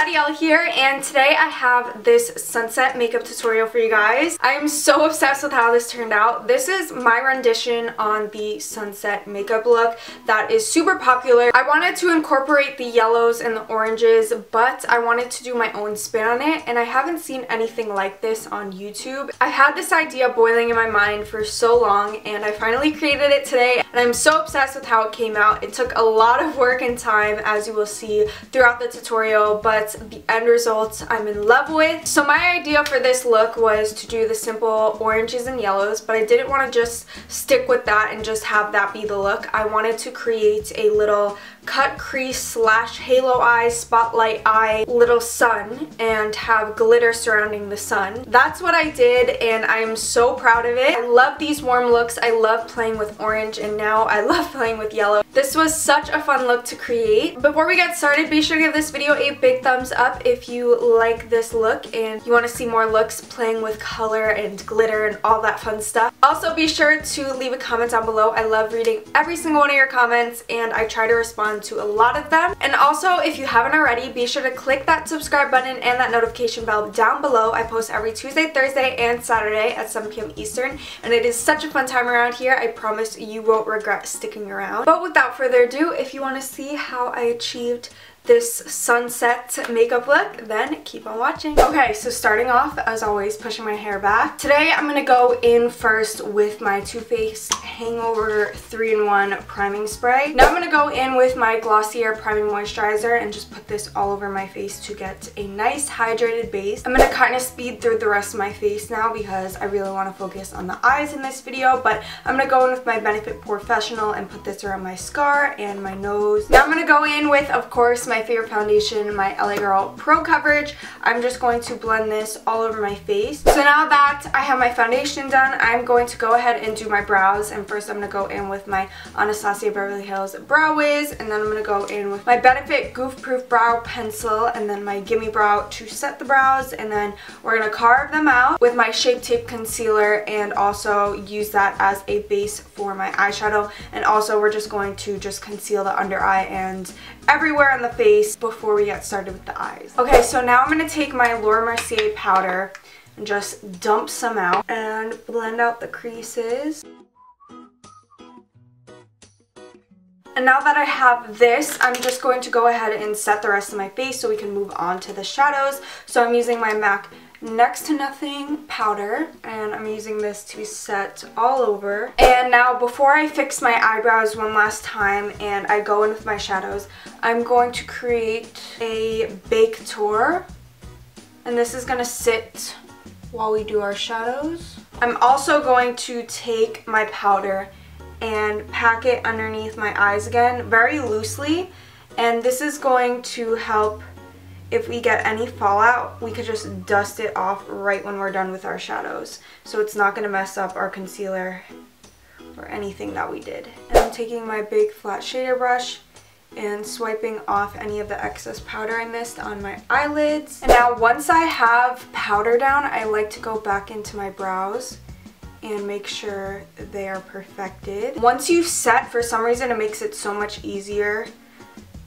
Adyel here, and today I have this sunset makeup tutorial for you guys. I am so obsessed with how this turned out. This is my rendition on the sunset makeup look that is super popular. I wanted to incorporate the yellows and the oranges, but I wanted to do my own spin on it, and I haven't seen anything like this on YouTube. I had this idea boiling in my mind for so long, and I finally created it today, and I'm so obsessed with how it came out. It took a lot of work and time, as you will see throughout the tutorial, but the end result I'm in love with. So my idea for this look was to do the simple oranges and yellows, but I didn't want to just stick with that and just have that be the look. I wanted to create a little cut crease slash halo eye, spotlight eye, little sun, and have glitter surrounding the sun. That's what I did, and I'm so proud of it. I love these warm looks. I love playing with orange, and now I love playing with yellow. This was such a fun look to create. Before we get started, be sure to give this video a big thumbs up if you like this look and you want to see more looks playing with color and glitter and all that fun stuff. Also, be sure to leave a comment down below. I love reading every single one of your comments, and I try to respond to a lot of them. And also, if you haven't already, be sure to click that subscribe button and that notification bell down below. I post every Tuesday, Thursday, and Saturday at 7 p.m. Eastern, and it is such a fun time around here. I promise you won't regret sticking around. But without further ado, if you want to see how I achieved this sunset makeup look, then keep on watching. Okay, so starting off, as always, pushing my hair back. Today I'm gonna go in first with my Too Faced Hangover 3-in-1 priming spray. Now I'm gonna go in with my Glossier priming moisturizer and just put this all over my face to get a nice hydrated base. I'm gonna kind of speed through the rest of my face now because I really want to focus on the eyes in this video, but I'm gonna go in with my Benefit Professional and put this around my scar and my nose. Now I'm gonna go in with, of course, my favorite foundation, my LA Girl Pro Coverage. I'm just going to blend this all over my face. So now that I have my foundation done, I'm going to go ahead and do my brows. And first I'm going to go in with my Anastasia Beverly Hills Brow Wiz, and then I'm going to go in with my Benefit Goof Proof Brow Pencil, and then my Gimme Brow to set the brows, and then we're going to carve them out with my Shape Tape Concealer and also use that as a base for my eyeshadow. And also we're just going to just conceal the under eye and everywhere on the face before we get started with the eyes. Okay, so now I'm going to take my Laura Mercier powder and just dump some out and blend out the creases. And now that I have this, I'm just going to go ahead and set the rest of my face so we can move on to the shadows. So I'm using my MAC Next to Nothing powder, and I'm using this to set all over. And now before I fix my eyebrows one last time and I go in with my shadows, I'm going to create a bake tour, and this is going to sit while we do our shadows. I'm also going to take my powder and pack it underneath my eyes again very loosely, and this is going to help. If we get any fallout, we could just dust it off right when we're done with our shadows. So it's not going to mess up our concealer or anything that we did. And I'm taking my big flat shader brush and swiping off any of the excess powder I missed on my eyelids. And now once I have powder down, I like to go back into my brows and make sure they are perfected. Once you've set, for some reason it makes it so much easier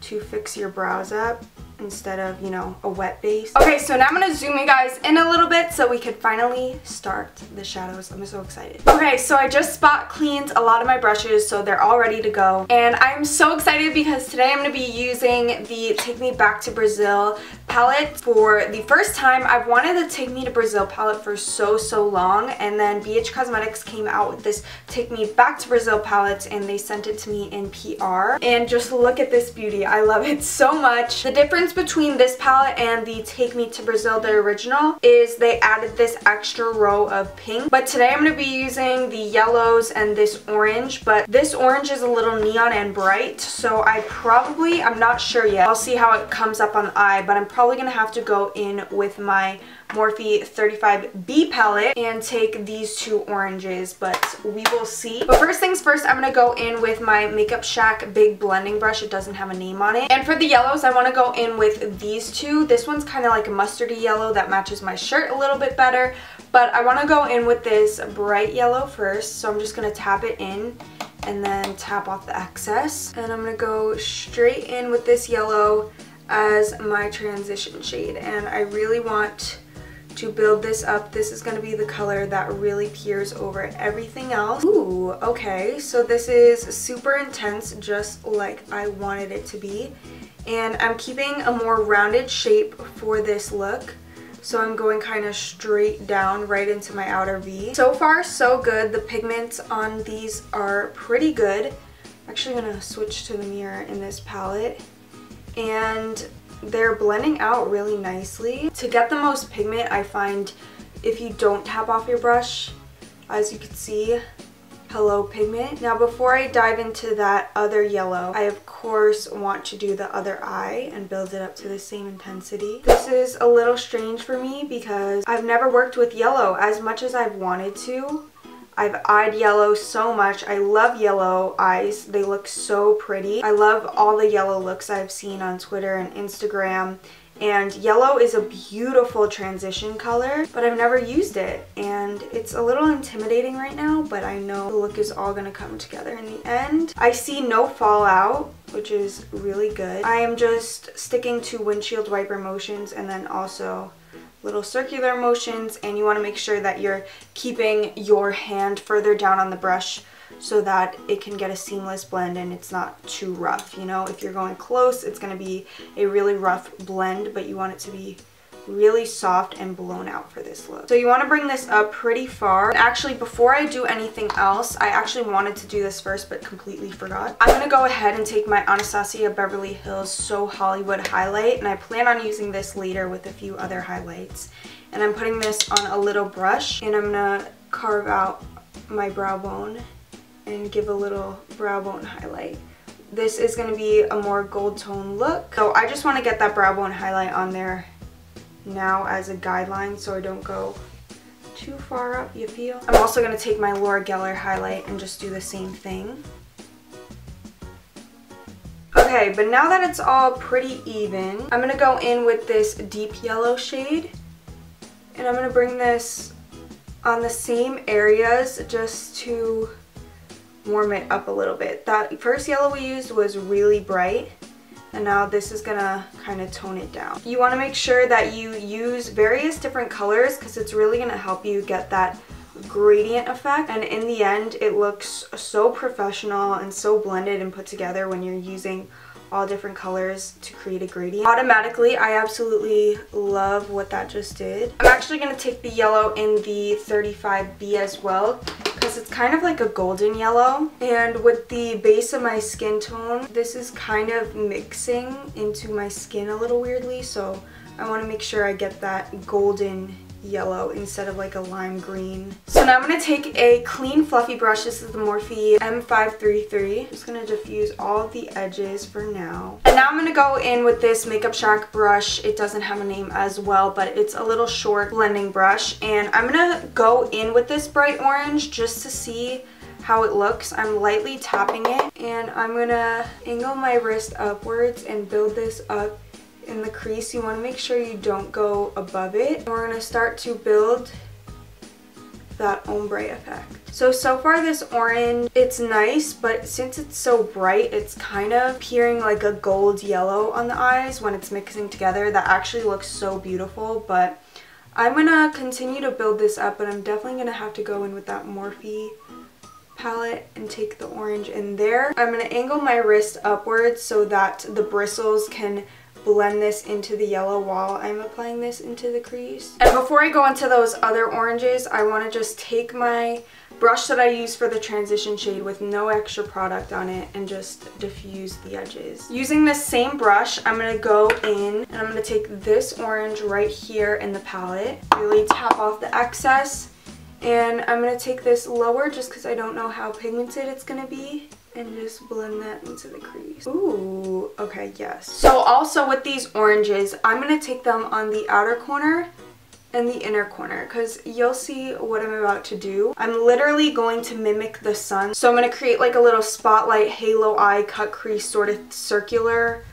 to fix your brows up instead of, you know, a wet base. Okay, so now I'm gonna zoom you guys in a little bit so we can finally start the shadows. I'm so excited. Okay, so I just spot cleaned a lot of my brushes, so they're all ready to go. And I'm so excited because today I'm gonna be using the Take Me Back to Brazil palette for the first time. I've wanted the Take Me to Brazil palette for so long, and then BH Cosmetics came out with this Take Me Back to Brazil palette, and they sent it to me in PR. And just look at this beauty. I love it so much. The difference between this palette and the Take Me to Brazil, the original, is they added this extra row of pink. But today I'm going to be using the yellows and this orange, but this orange is a little neon and bright, so I'm not sure yet. I'll see how it comes up on the eye, but I'm probably going to have to go in with my Morphe 35B palette and take these two oranges, but we will see. But first things first, I'm going to go in with my Makeup Shack big blending brush. It doesn't have a name on it. And for the yellows, I want to go in with these two. This one's kind of like a mustardy yellow that matches my shirt a little bit better, but I want to go in with this bright yellow first. So I'm just going to tap it in and then tap off the excess. And I'm going to go straight in with this yellow as my transition shade, and I really want to build this up. This is going to be the color that really peers over everything else. Ooh, okay, so this is super intense, just like I wanted it to be. And I'm keeping a more rounded shape for this look. So I'm going kind of straight down right into my outer V. So far, so good. The pigments on these are pretty good. I'm actually going to switch to the mirror in this palette. And they're blending out really nicely. To get the most pigment, I find if you don't tap off your brush, as you can see, hello pigment. Now before I dive into that other yellow, I of course want to do the other eye and build it up to the same intensity. This is a little strange for me because I've never worked with yellow as much as I've wanted to. I've eyed yellow so much. I love yellow eyes. They look so pretty. I love all the yellow looks I've seen on Twitter and Instagram. And yellow is a beautiful transition color, but I've never used it. And it's a little intimidating right now, but I know the look is all gonna come together in the end. I see no fallout, which is really good. I am just sticking to windshield wiper motions and then also little circular motions, and you want to make sure that you're keeping your hand further down on the brush so that it can get a seamless blend and it's not too rough. You know, if you're going close, it's going to be a really rough blend, but you want it to be really soft and blown out for this look. So you want to bring this up pretty far. And actually, before I do anything else, I actually wanted to do this first but completely forgot. I'm going to go ahead and take my Anastasia Beverly Hills So Hollywood highlight, and I plan on using this later with a few other highlights. And I'm putting this on a little brush, and I'm going to carve out my brow bone and give a little brow bone highlight. This is going to be a more gold tone look, so I just want to get that brow bone highlight on there now as a guideline so I don't go too far up, you feel? I'm also going to take my Laura Geller highlight and just do the same thing. Okay, but now that it's all pretty even, I'm going to go in with this deep yellow shade, and I'm going to bring this on the same areas just to warm it up a little bit. That first yellow we used was really bright, and now this is gonna kind of tone it down. You want to make sure that you use various different colors because it's really gonna help you get that gradient effect, and in the end it looks so professional and so blended and put together when you're using all different colors to create a gradient. Automatically, I absolutely love what that just did. I'm actually going to take the yellow in the 35B as well because it's kind of like a golden yellow, and with the base of my skin tone, this is kind of mixing into my skin a little weirdly, so I want to make sure I get that golden yellow instead of like a lime green. So now I'm going to take a clean fluffy brush. This is the Morphe M533. Just going to diffuse all of the edges for now. And now I'm going to go in with this Makeup Shack brush. It doesn't have a name as well, but it's a little short blending brush. And I'm going to go in with this bright orange just to see how it looks. I'm lightly tapping it, and I'm going to angle my wrist upwards and build this up in the crease. You want to make sure you don't go above it. And we're going to start to build that ombre effect. So far this orange, it's nice, but since it's so bright, it's kind of appearing like a gold yellow on the eyes when it's mixing together. That actually looks so beautiful, but I'm going to continue to build this up, but I'm definitely going to have to go in with that Morphe palette and take the orange in there. I'm going to angle my wrist upwards so that the bristles can blend this into the yellow while I'm applying this into the crease. And before I go into those other oranges, I want to just take my brush that I use for the transition shade with no extra product on it and just diffuse the edges. Using this same brush, I'm going to go in and I'm going to take this orange right here in the palette, really tap off the excess, and I'm going to take this lower just because I don't know how pigmented it's going to be, and just blend that into the crease. Ooh, okay, yes. So also with these oranges, I'm going to take them on the outer corner and the inner corner because you'll see what I'm about to do. I'm literally going to mimic the sun. So I'm going to create like a little spotlight halo eye cut crease sort of circular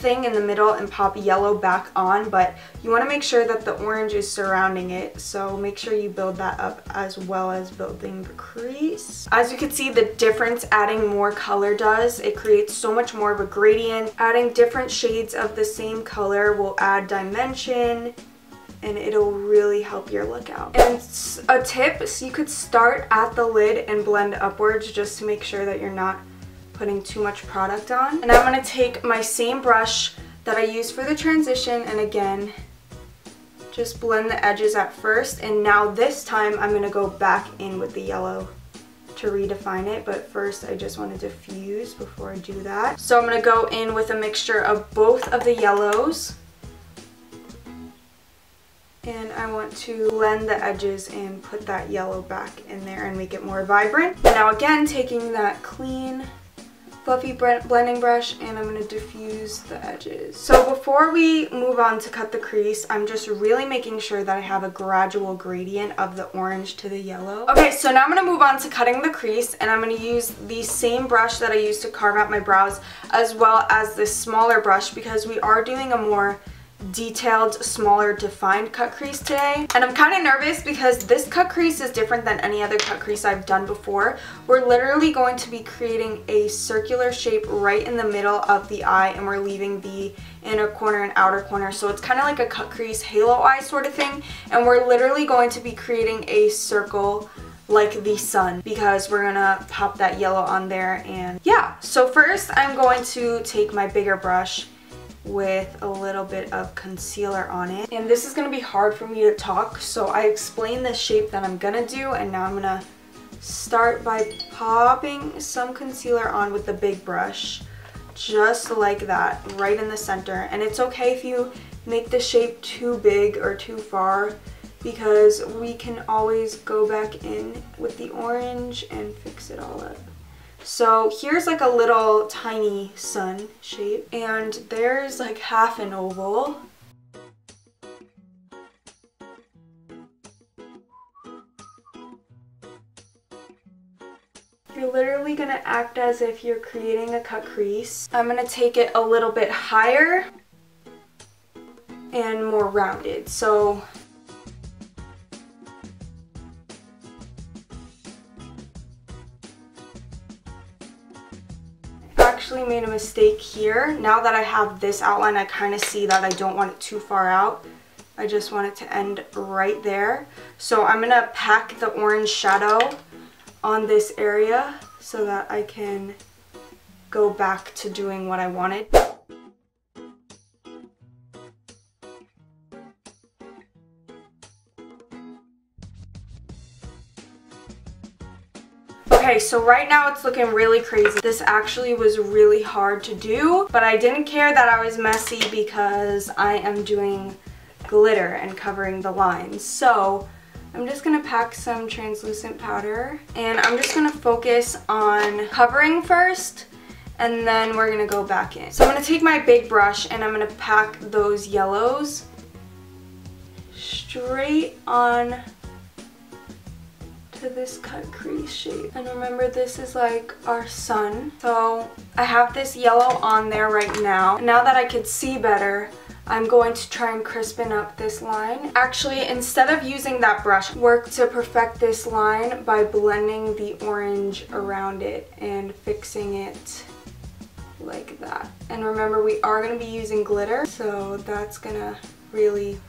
thing in the middle and pop yellow back on, but you want to make sure that the orange is surrounding it, so make sure you build that up as well as building the crease. As you can see, the difference adding more color does, it creates so much more of a gradient. Adding different shades of the same color will add dimension, and it'll really help your look out. And a tip, so you could start at the lid and blend upwards just to make sure that you're not putting too much product on. And I'm going to take my same brush that I used for the transition and again just blend the edges at first, and now this time I'm going to go back in with the yellow to redefine it, but first I just want to diffuse before I do that. So I'm going to go in with a mixture of both of the yellows, and I want to blend the edges and put that yellow back in there and make it more vibrant. And now again, taking that clean fluffy blending brush, and I'm going to diffuse the edges. So before we move on to cut the crease, I'm just really making sure that I have a gradual gradient of the orange to the yellow. Okay, so now I'm going to move on to cutting the crease, and I'm going to use the same brush that I used to carve out my brows as well as this smaller brush, because we are doing a more detailed, smaller, defined cut crease today. And I'm kind of nervous because this cut crease is different than any other cut crease I've done before. We're literally going to be creating a circular shape right in the middle of the eye, and we're leaving the inner corner and outer corner, so it's kind of like a cut crease halo eye sort of thing. And we're literally going to be creating a circle like the sun, because we're gonna pop that yellow on there. And yeah, so first I'm going to take my bigger brush with a little bit of concealer on it, and this is going to be hard for me to talk, so I explained the shape that I'm gonna do, and now I'm gonna start by popping some concealer on with the big brush, just like that, right in the center. And it's okay if you make the shape too big or too far, because we can always go back in with the orange and fix it all up. So here's like a little tiny sun shape, and there's like half an oval. You're literally gonna act as if you're creating a cut crease. I'm gonna take it a little bit higher and more rounded. So actually made a mistake here. Now that I have this outline, I kind of see that I don't want it too far out. I just want it to end right there. So I'm gonna pack the orange shadow on this area so that I can go back to doing what I wanted. Okay, so right now it's looking really crazy. This actually was really hard to do, but I didn't care that I was messy because I am doing glitter and covering the lines. So I'm just gonna pack some translucent powder, and I'm just gonna focus on covering first, and then we're gonna go back in. So I'm gonna take my big brush and I'm gonna pack those yellows straight on to this cut crease shape. And remember, this is like our sun. So I have this yellow on there right now. And now that I could see better, I'm going to try and crispen up this line. Actually, instead of using that brush, work to perfect this line by blending the orange around it and fixing it like that. And remember, we are going to be using glitter, so that's gonna really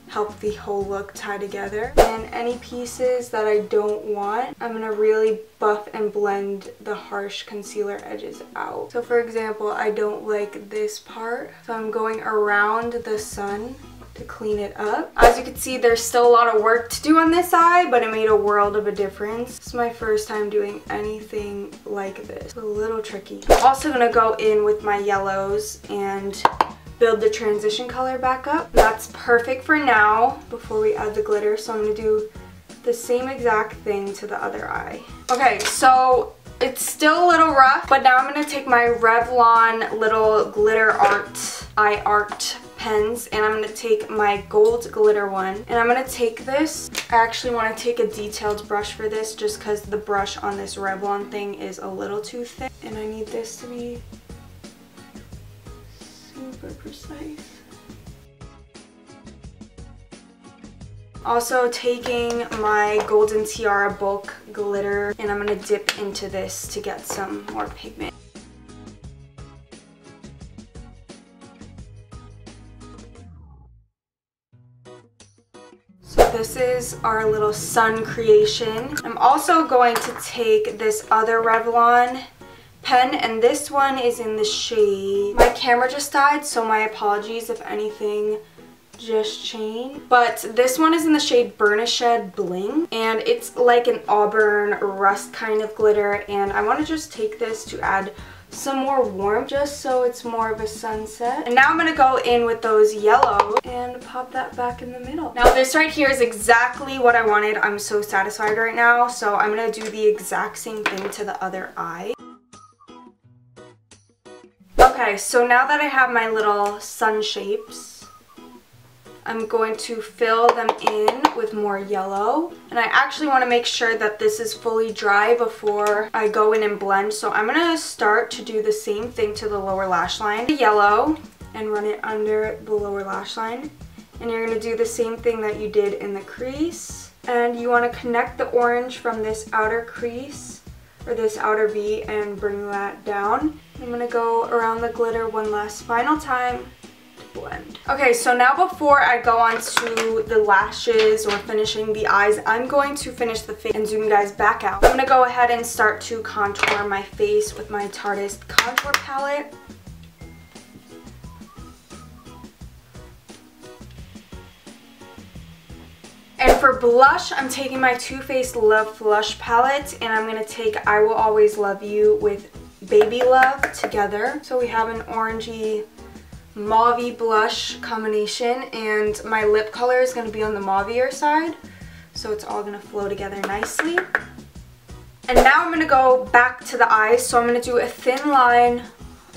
help the whole look tie together. And any pieces that I don't want, I'm gonna really buff and blend the harsh concealer edges out. So for example, I don't like this part, so I'm going around the sun to clean it up. As you can see, there's still a lot of work to do on this eye, but it made a world of a difference. It's my first time doing anything like this. It's a little tricky. I'm also gonna go in with my yellows and build the transition color back up. That's perfect for now before we add the glitter, so I'm gonna do the same exact thing to the other eye. Okay, so it's still a little rough, but now I'm gonna take my Revlon little glitter eye art pens, and I'm gonna take my gold glitter one, and I'm gonna take this. I actually want to take a detailed brush for this just because the brush on this Revlon thing is a little too thick, and I need this to be super precise. Also taking my Golden Tiara bulk glitter, and I'm going to dip into this to get some more pigment. So this is our little sun creation. I'm also going to take this other Revlon pen, and this one is in the shade. My camera just died, so my apologies if anything just changed. But this one is in the shade Burnished Bling, and it's like an auburn rust kind of glitter, and I want to just take this to add some more warmth just so it's more of a sunset. And now I'm going to go in with those yellows and pop that back in the middle. Now this right here is exactly what I wanted. I'm so satisfied right now, so I'm going to do the exact same thing to the other eye. Okay, so now that I have my little sun shapes, I'm going to fill them in with more yellow, and I actually want to make sure that this is fully dry before I go in and blend. So I'm going to start to do the same thing to the lower lash line. The yellow, and run it under the lower lash line, and you're going to do the same thing that you did in the crease, and you want to connect the orange from this outer crease or this outer V and bring that down. I'm going to go around the glitter one last final time. Blend. Okay, so now before I go on to the lashes or finishing the eyes, I'm going to finish the face and zoom you guys back out. I'm going to go ahead and start to contour my face with my Tarte contour palette. And for blush, I'm taking my Too Faced Love Flush palette, and I'm going to take I Will Always Love You with Baby Love together. So we have an orangey mauve blush combination, and my lip color is going to be on the mauvier side, so it's all going to flow together nicely. And now I'm going to go back to the eyes, so I'm going to do a thin line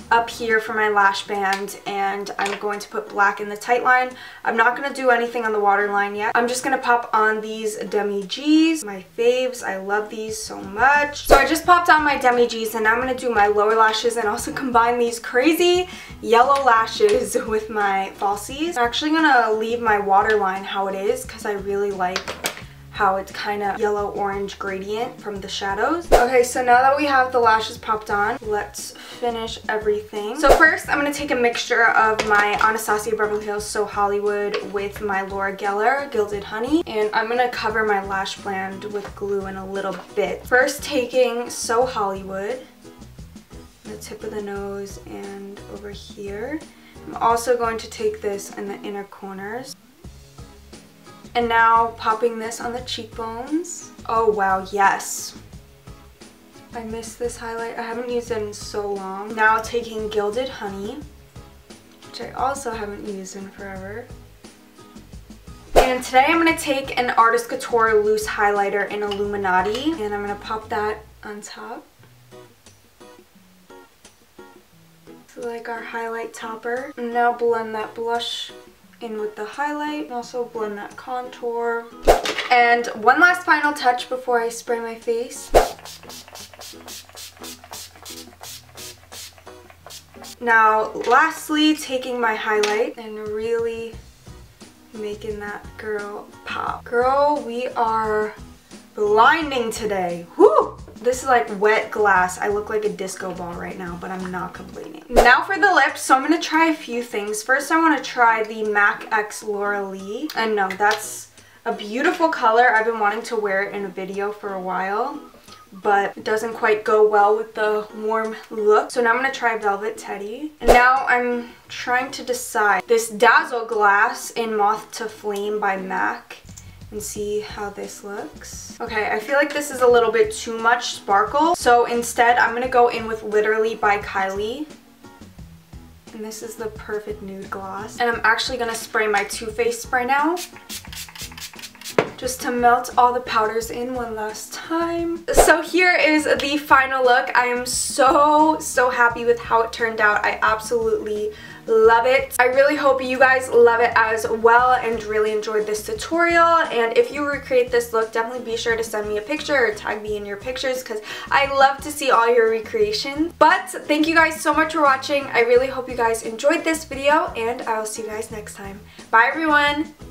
up here for my lash band, and I'm going to put black in the tight line. I'm not going to do anything on the waterline yet. I'm just going to pop on these Demi G's, my faves. I love these so much. So I just popped on my Demi G's, and now I'm going to do my lower lashes and also combine these crazy yellow lashes with my falsies. I'm actually going to leave my waterline how it is because I really like how it's kind of yellow-orange gradient from the shadows. Okay, so now that we have the lashes popped on, let's finish everything. So first, I'm going to take a mixture of my Anastasia Beverly Hills So Hollywood with my Laura Geller Gilded Honey, and I'm going to cover my lash band with glue in a little bit. First, taking So Hollywood, the tip of the nose and over here. I'm also going to take this in the inner corners. And now popping this on the cheekbones. Oh wow, yes. I missed this highlight. I haven't used it in so long. Now taking Gilded Honey, which I also haven't used in forever. And today I'm going to take an Artist Couture loose highlighter in Illuminati, and I'm going to pop that on top. So like our highlight topper. And now blend that blush in with the highlight, and also blend that contour. And one last final touch before I spray my face. Now lastly, taking my highlight and really making that girl pop. Girl, we are blinding today. Whoo! This is like wet glass. I look like a disco ball right now, but I'm not complaining. Now for the lips, so I'm going to try a few things. First, I want to try the MAC X Laura Lee. And no, that's a beautiful color. I've been wanting to wear it in a video for a while, but it doesn't quite go well with the warm look. So now I'm going to try Velvet Teddy. And now I'm trying to decide this Dazzle Glass in Moth to Flame by MAC, and see how this looks. Okay, I feel like this is a little bit too much sparkle, so instead I'm gonna go in with Literally by Kylie. And this is the perfect nude gloss. And I'm actually gonna spray my Too Faced spray now, just to melt all the powders in one last time. So here is the final look. I am so happy with how it turned out. I absolutely love it. I really hope you guys love it as well and really enjoyed this tutorial. And if you recreate this look, definitely be sure to send me a picture or tag me in your pictures because I love to see all your recreations. But thank you guys so much for watching. I really hope you guys enjoyed this video and I will see you guys next time. Bye everyone!